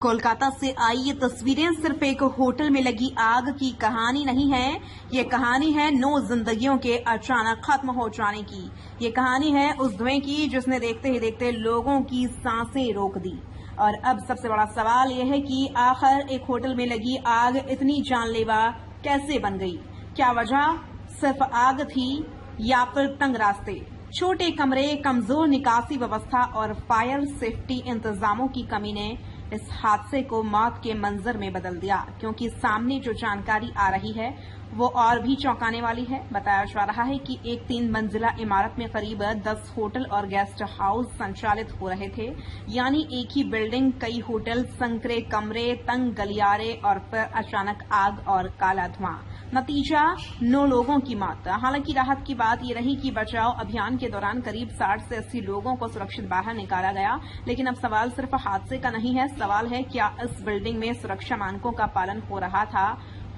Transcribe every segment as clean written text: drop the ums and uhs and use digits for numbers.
कोलकाता से आई ये तस्वीरें सिर्फ एक होटल में लगी आग की कहानी नहीं है। ये कहानी है 9 जिंदगियों के अचानक खत्म हो जाने की। ये कहानी है उस धुएं की जिसने देखते ही देखते लोगों की सांसें रोक दी। और अब सबसे बड़ा सवाल यह है कि आखिर एक होटल में लगी आग इतनी जानलेवा कैसे बन गई? क्या वजह सिर्फ आग थी या फिर तंग रास्ते, छोटे कमरे, कमजोर निकासी व्यवस्था और फायर सेफ्टी इंतजामों की कमी ने इस हादसे को मौत के मंजर में बदल दिया? क्योंकि सामने जो जानकारी आ रही है वो और भी चौंकाने वाली है। बताया जा रहा है कि एक 3 मंजिला इमारत में करीब 10 होटल और गेस्ट हाउस संचालित हो रहे थे। यानी एक ही बिल्डिंग, कई होटल, संकरे कमरे, तंग गलियारे और फिर अचानक आग और काला धुआं। नतीजा 9 लोगों की मौत। हालांकि राहत की बात यह रही कि बचाव अभियान के दौरान करीब 60 से 80 लोगों को सुरक्षित बाहर निकाला गया। लेकिन अब सवाल सिर्फ हादसे का नहीं है, सवाल है क्या इस बिल्डिंग में सुरक्षा मानकों का पालन हो रहा था?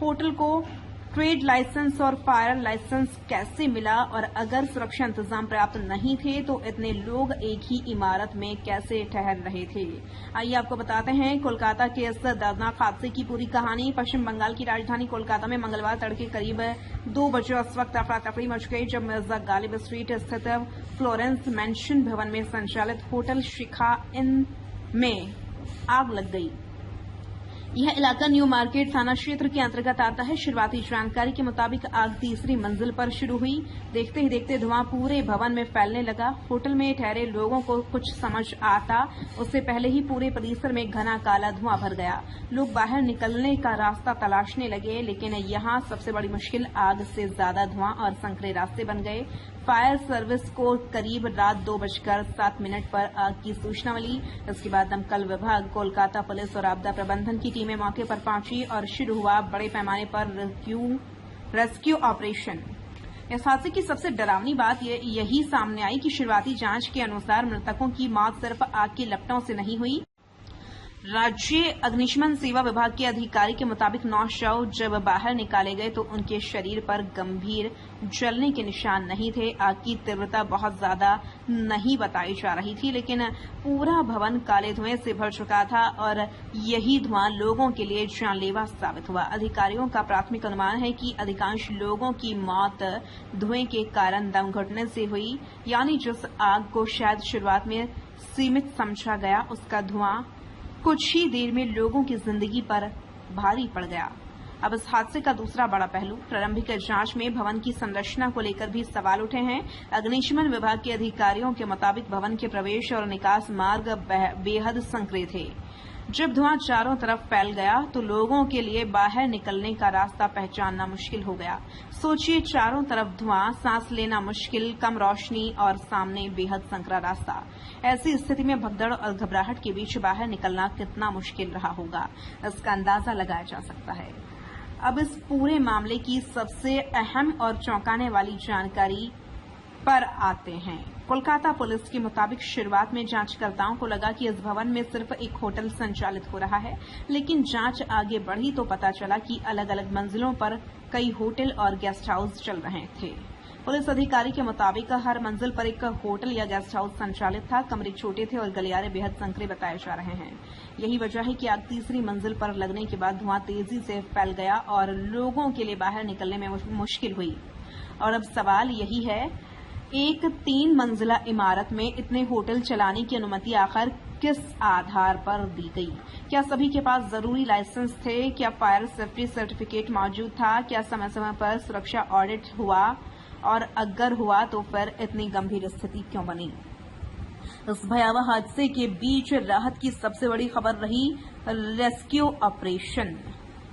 होटल को ट्रेड लाइसेंस और फायर लाइसेंस कैसे मिला? और अगर सुरक्षा इंतजाम पर्याप्त नहीं थे तो इतने लोग एक ही इमारत में कैसे ठहर रहे थे? आइए आपको बताते हैं कोलकाता के इस दर्दनाक हादसे की पूरी कहानी। पश्चिम बंगाल की राजधानी कोलकाता में मंगलवार तड़के करीब 2 बजे उस वक्त अफरा तफरी मच गई जब मिर्जा गालिब स्ट्रीट स्थित फ्लोरेंस मैंशन भवन में संचालित होटल शिखा इन में आग लग गई। यह इलाका न्यू मार्केट थाना क्षेत्र के अंतर्गत आता है। शुरुआती जानकारी के मुताबिक आग तीसरी मंजिल पर शुरू हुई। देखते ही देखते धुआं पूरे भवन में फैलने लगा। होटल में ठहरे लोगों को कुछ समझ आता उससे पहले ही पूरे परिसर में घना काला धुआं भर गया। लोग बाहर निकलने का रास्ता तलाशने लगे, लेकिन यहां सबसे बड़ी मुश्किल आग से ज्यादा धुआं और संकरे रास्ते बन गए। फायर सर्विस को करीब रात 2:07 पर आग की सूचना मिली। इसके बाद दमकल विभाग, कोलकाता पुलिस और आपदा प्रबंधन की टीमें मौके पर पहुंची और शुरू हुआ बड़े पैमाने पर रेस्क्यू ऑपरेशन। इस हादसे की सबसे डरावनी बात यही सामने आई कि शुरुआती जांच के अनुसार मृतकों की मौत सिर्फ आग की लपटों से नहीं हुई। राज्य अग्निशमन सेवा विभाग के अधिकारी के मुताबिक 9 शव जब बाहर निकाले गए तो उनके शरीर पर गंभीर जलने के निशान नहीं थे। आग की तीव्रता बहुत ज्यादा नहीं बताई जा रही थी, लेकिन पूरा भवन काले धुएं से भर चुका था और यही धुआं लोगों के लिए जानलेवा साबित हुआ। अधिकारियों का प्राथमिक अनुमान है कि अधिकांश लोगों की मौत धुएं के कारण दम घुटने से हुई। यानी जिस आग को शायद शुरुआत में सीमित समझा गया, उसका धुआं कुछ ही देर में लोगों की जिंदगी पर भारी पड़ गया। अब इस हादसे का दूसरा बड़ा पहलू, प्रारंभिक जांच में भवन की संरचना को लेकर भी सवाल उठे हैं। अग्निशमन विभाग के अधिकारियों के मुताबिक भवन के प्रवेश और निकास मार्ग बेहद संकरे थे। जब धुआं चारों तरफ फैल गया तो लोगों के लिए बाहर निकलने का रास्ता पहचानना मुश्किल हो गया। सोचिए, चारों तरफ धुआं, सांस लेना मुश्किल, कम रोशनी और सामने बेहद संकरा रास्ता। ऐसी स्थिति में भगदड़ और घबराहट के बीच बाहर निकलना कितना मुश्किल रहा होगा, इसका अंदाजा लगाया जा सकता है। अब इस पूरे मामले की सबसे अहम और चौंकाने वाली जानकारी पर आते हैं। कोलकाता पुलिस के मुताबिक शुरुआत में जांचकर्ताओं को लगा कि इस भवन में सिर्फ एक होटल संचालित हो रहा है, लेकिन जांच आगे बढ़ी तो पता चला कि अलग अलग मंजिलों पर कई होटल और गेस्ट हाउस चल रहे थे। पुलिस अधिकारी के मुताबिक हर मंजिल पर एक होटल या गेस्ट हाउस संचालित था। कमरे छोटे थे और गलियारे बेहद संकरे बताए जा रहे हैं। यही वजह है कि आग तीसरी मंजिल पर लगने के बाद धुआं तेजी से फैल गया और लोगों के लिए बाहर निकलने में मुश्किल हुई। और अब सवाल यही है, एक 3 मंजिला इमारत में इतने होटल चलाने की अनुमति आखिर किस आधार पर दी गई? क्या सभी के पास जरूरी लाइसेंस थे? क्या फायर सेफ्टी सर्टिफिकेट मौजूद था? क्या समय समय पर सुरक्षा ऑडिट हुआ? और अगर हुआ तो फिर इतनी गंभीर स्थिति क्यों बनी? इस भयावह हादसे के बीच राहत की सबसे बड़ी खबर रही रेस्क्यू ऑपरेशन।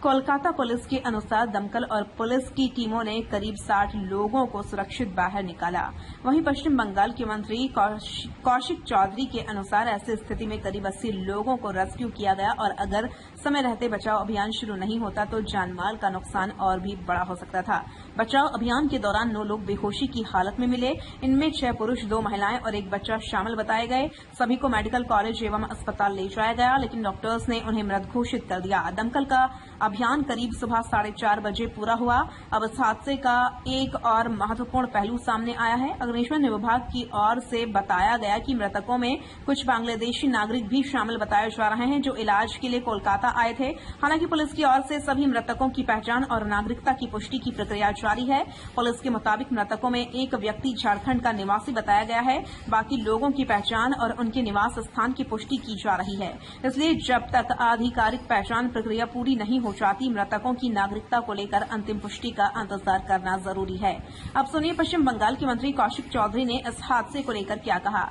कोलकाता पुलिस के अनुसार दमकल और पुलिस की टीमों ने करीब 60 लोगों को सुरक्षित बाहर निकाला। वहीं पश्चिम बंगाल के मंत्री कौशिक चौधरी के अनुसार ऐसी स्थिति में करीब 80 लोगों को रेस्क्यू किया गया और अगर समय रहते बचाव अभियान शुरू नहीं होता तो जानमाल का नुकसान और भी बड़ा हो सकता था। बचाव अभियान के दौरान 9 लोग बेहोशी की हालत में मिले। इनमें 6 पुरुष, 2 महिलाएं और 1 बच्चा शामिल बताए गए। सभी को मेडिकल कॉलेज एवं अस्पताल ले जाया गया, लेकिन डॉक्टर्स ने उन्हें मृत घोषित कर दिया। दमकल का अभियान करीब सुबह 4:30 बजे पूरा हुआ। अब इस हादसे का एक और महत्वपूर्ण पहलू सामने आया है। अग्निशमन विभाग की ओर से बताया गया कि मृतकों में कुछ बांग्लादेशी नागरिक भी शामिल बताए जा रहे हैं, जो इलाज के लिए कोलकाता आए थे। हालांकि पुलिस की ओर से सभी मृतकों की पहचान और नागरिकता की पुष्टि की प्रक्रिया जारी है। पुलिस के मुताबिक मृतकों में एक व्यक्ति झारखंड का निवासी बताया गया है। बाकी लोगों की पहचान और उनके निवास स्थान की पुष्टि की जा रही है। इसलिए जब तक आधिकारिक पहचान प्रक्रिया पूरी नहीं हो जाती, मृतकों की नागरिकता को लेकर अंतिम पुष्टि का इंतजार करना जरूरी है। अब सुनिए पश्चिम बंगाल के मंत्री कौशिक चौधरी ने इस हादसे को लेकर क्या कहा।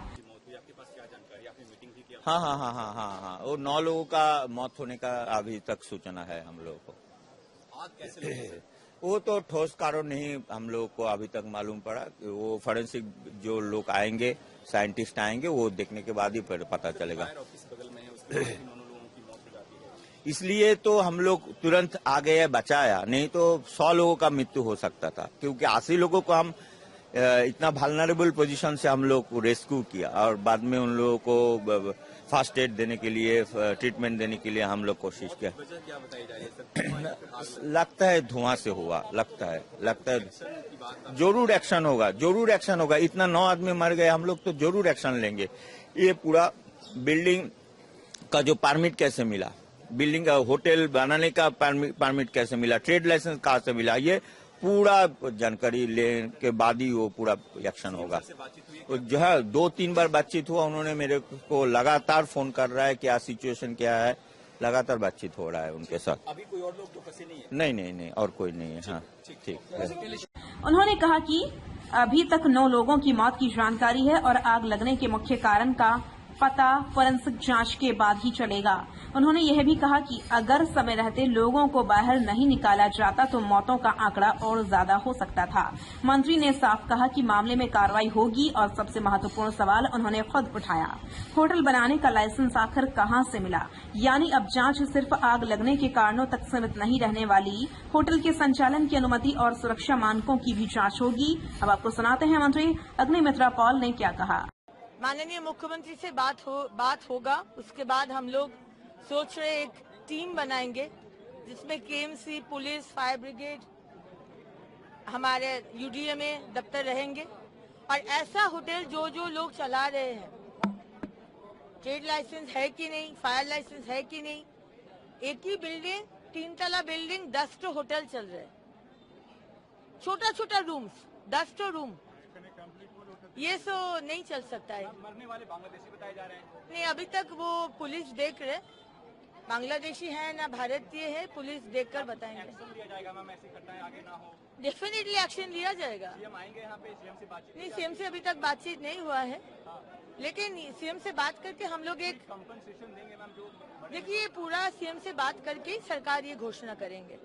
हाँ, वो 9 लोगों का मौत होने का अभी तक सूचना है हम लोगों को। आग कैसे वो तो ठोस कारण नहीं हम लोगों को अभी तक मालूम पड़ा। वो फॉरेंसिक जो लोग आएंगे, साइंटिस्ट आएंगे, वो देखने के बाद ही पता चलेगा। इसलिए तो हम लोग तुरंत आ गए, बचाया, नहीं तो 100 लोगों का मृत्यु हो सकता था, क्योंकि 80 लोगों को हम इतना वल्नरेबल पोजीशन से हम लोग को रेस्क्यू किया और बाद में उन लोगों को फर्स्ट एड देने के लिए, ट्रीटमेंट देने के लिए हम लोग कोशिश किया। क्या बताई जा रही है? लगता है धुआं से हुआ, लगता है जरूर एक्शन होगा। इतना 9 आदमी मर गए, हम लोग तो जरूर एक्शन लेंगे। ये पूरा बिल्डिंग का जो परमिट कैसे मिला, बिल्डिंग का होटल बनाने का परमिट कैसे मिला, ट्रेड लाइसेंस कहाँ से मिला, ये पूरा जानकारी लेने के बाद ही वो पूरा एक्शन होगा। तो जो है 2-3 बार बातचीत हुआ, उन्होंने मेरे को लगातार फोन कर रहा है, क्या सिचुएशन क्या है, लगातार बातचीत हो रहा है उनके साथ। अभी कोई और लोग तो फंसे नहीं है? नहीं, और कोई नहीं है। हाँ, ठीक है। उन्होंने कहा कि अभी तक 9 लोगों की मौत की जानकारी है और आग लगने के मुख्य कारण का पता फोरेंसिक जांच के बाद ही चलेगा। उन्होंने यह भी कहा कि अगर समय रहते लोगों को बाहर नहीं निकाला जाता तो मौतों का आंकड़ा और ज्यादा हो सकता था। मंत्री ने साफ कहा कि मामले में कार्रवाई होगी और सबसे महत्वपूर्ण सवाल उन्होंने खुद उठाया, होटल बनाने का लाइसेंस आखिर कहां से मिला। यानी अब जांच सिर्फ आग लगने के कारणों तक सीमित नहीं रहने वाली, होटल के संचालन की अनुमति और सुरक्षा मानकों की भी जांच होगी। अब आपको सुनाते हैं मंत्री अग्निमित्रा पॉल ने क्या कहा। माननीय मुख्यमंत्री से बात होगा, उसके बाद हम लोग सोच रहे एक टीम बनाएंगे जिसमें केएमसी, पुलिस, फायर ब्रिगेड, हमारे यूडीएमए दफ्तर रहेंगे और ऐसा होटल जो लोग चला रहे हैं, ट्रेड लाइसेंस है कि नहीं, फायर लाइसेंस है कि नहीं, एक ही बिल्डिंग 3 तला बिल्डिंग 10 होटल चल रहे हैं, छोटा रूम्स 10 रूम, ये तो नहीं चल सकता है। मरने वाले बांग्लादेशी बताए जा रहे हैं। नहीं, अभी तक वो पुलिस देख रहे, बांग्लादेशी है ना भारतीय है, पुलिस देखकर बताएंगे। एक्शन लिया जाएगा मैम, ऐसी घटनाएं आगे ना हो। डेफिनेटली एक्शन लिया जाएगा। सीएम आएंगे यहाँ पे, सीएम से बातचीत? नहीं, सीएम से अभी तक बातचीत नहीं हुआ है, लेकिन सीएम से बात करके हम लोग एक कंपनसेशन देंगे मैम। जो देखिए, पूरा सीएम से बात करके सरकार ये घोषणा करेंगे।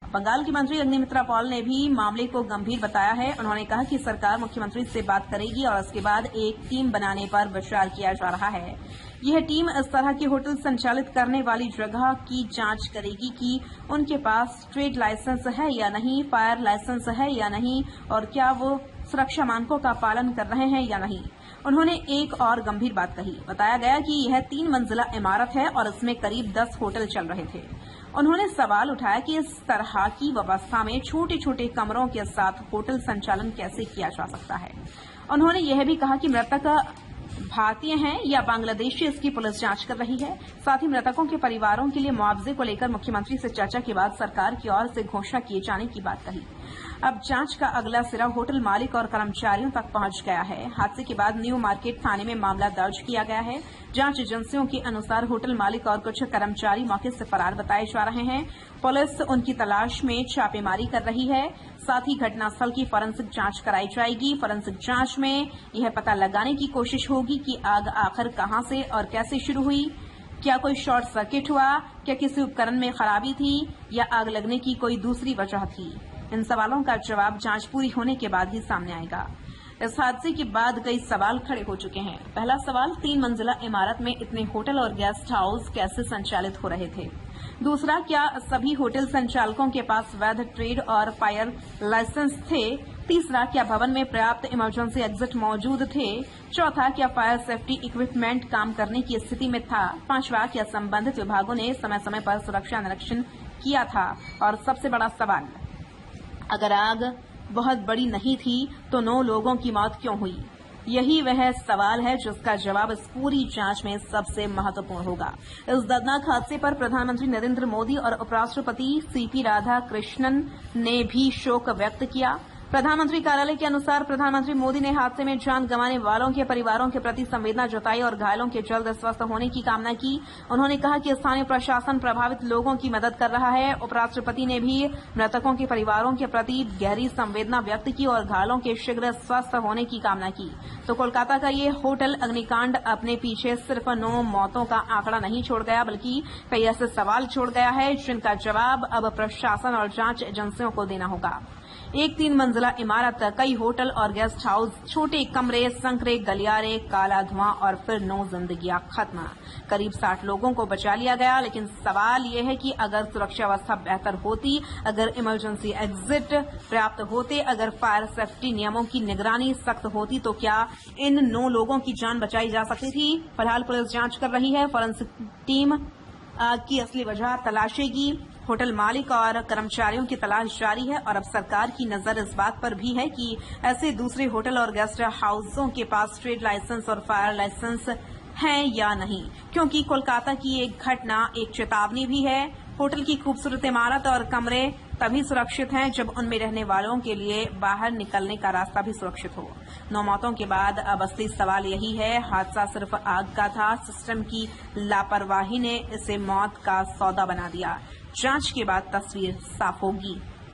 बंगाल की मंत्री अग्निमित्रा पॉल ने भी मामले को गंभीर बताया है। उन्होंने कहा कि सरकार मुख्यमंत्री से बात करेगी और उसके बाद एक टीम बनाने पर विचार किया जा रहा है। यह टीम इस तरह के होटल संचालित करने वाली जगह की जांच करेगी कि उनके पास ट्रेड लाइसेंस है या नहीं, फायर लाइसेंस है या नहीं और क्या वो सुरक्षा मानकों का पालन कर रहे हैं या नहीं। उन्होंने एक और गंभीर बात कही। बताया गया कि यह 3 मंजिला इमारत है और इसमें करीब 10 होटल चल रहे थे। उन्होंने सवाल उठाया कि इस तरह की व्यवस्था में छोटे छोटे कमरों के साथ होटल संचालन कैसे किया जा सकता है। उन्होंने यह भी कहा कि मृतक भारतीय हैं या बांग्लादेशी, इसकी पुलिस जांच कर रही है। साथ ही मृतकों के परिवारों के लिए मुआवजे को लेकर मुख्यमंत्री से चर्चा के बाद सरकार की ओर से घोषणा किए जाने की बात कही। अब जांच का अगला सिरा होटल मालिक और कर्मचारियों तक पहुंच गया है। हादसे के बाद न्यू मार्केट थाने में मामला दर्ज किया गया है। जांच एजेंसियों के अनुसार होटल मालिक और कुछ कर्मचारी मौके से फरार बताए जा रहे हैं। पुलिस उनकी तलाश में छापेमारी कर रही है। साथ ही घटनास्थल की फोरेंसिक जांच कराई जाएगी। फोरेंसिक जांच में यह पता लगाने की कोशिश होगी कि आग आखिर कहां से और कैसे शुरू हुई। क्या कोई शॉर्ट सर्किट हुआ, क्या किसी उपकरण में खराबी थी या आग लगने की कोई दूसरी वजह थी। इन सवालों का जवाब जांच पूरी होने के बाद ही सामने आएगा। इस हादसे के बाद कई सवाल खड़े हो चुके हैं। पहला सवाल, 3 मंजिला इमारत में इतने होटल और गेस्ट हाउस कैसे संचालित हो रहे थे। दूसरा, क्या सभी होटल संचालकों के पास वैध ट्रेड और फायर लाइसेंस थे। तीसरा, क्या भवन में पर्याप्त इमरजेंसी एग्जिट मौजूद थे। चौथा, क्या फायर सेफ्टी इक्विपमेंट काम करने की स्थिति में था। 5वां, क्या संबंधित विभागों ने समय समय पर सुरक्षा निरीक्षण किया था? और सबसे बड़ा सवाल, अगर आग बहुत बड़ी नहीं थी तो 9 लोगों की मौत क्यों हुई? यही वह सवाल है जिसका जवाब इस पूरी जांच में सबसे महत्वपूर्ण होगा। इस दर्दनाक हादसे पर प्रधानमंत्री नरेंद्र मोदी और उपराष्ट्रपति सीपी राधाकृष्णन ने भी शोक व्यक्त किया। प्रधानमंत्री कार्यालय के अनुसार प्रधानमंत्री मोदी ने हादसे में जान गंवाने वालों के परिवारों के प्रति संवेदना जताई और घायलों के जल्द स्वस्थ होने की कामना की। उन्होंने कहा कि स्थानीय प्रशासन प्रभावित लोगों की मदद कर रहा है। उपराष्ट्रपति ने भी मृतकों के परिवारों के प्रति गहरी संवेदना व्यक्त की और घायलों के शीघ्र स्वस्थ होने की कामना की। तो कोलकाता का ये होटल अग्निकांड अपने पीछे सिर्फ 9 मौतों का आंकड़ा नहीं छोड़ गया, बल्कि कई ऐसे सवाल छोड़ गया है जिनका जवाब अब प्रशासन और जांच एजेंसियों को देना होगा। एक 3 मंजिला इमारत, कई होटल और गेस्ट हाउस, छोटे कमरे, संकरे गलियारे, काला धुआं और फिर 9 जिंदगियां खत्म। करीब 60 लोगों को बचा लिया गया, लेकिन सवाल ये है कि अगर सुरक्षा व्यवस्था बेहतर होती, अगर इमरजेंसी एग्जिट पर्याप्त होते, अगर फायर सेफ्टी नियमों की निगरानी सख्त होती तो क्या इन 9 लोगों की जान बचाई जा सकती थी? फिलहाल पुलिस जांच कर रही है। फॉरेंसिक टीम आग की असली वजह तलाशेगी। होटल मालिक और कर्मचारियों की तलाश जारी है और अब सरकार की नजर इस बात पर भी है कि ऐसे दूसरे होटल और गेस्ट हाउसों के पास ट्रेड लाइसेंस और फायर लाइसेंस हैं या नहीं, क्योंकि कोलकाता की एक घटना एक चेतावनी भी है। होटल की खूबसूरत इमारत और कमरे तभी सुरक्षित हैं जब उनमें रहने वालों के लिए बाहर निकलने का रास्ता भी सुरक्षित हो। 9 मौतों के बाद अब असली सवाल यही है, हादसा सिर्फ आग का था? सिस्टम की लापरवाही ने इसे मौत का सौदा बना दिया? जांच के बाद तस्वीर साफ होगी।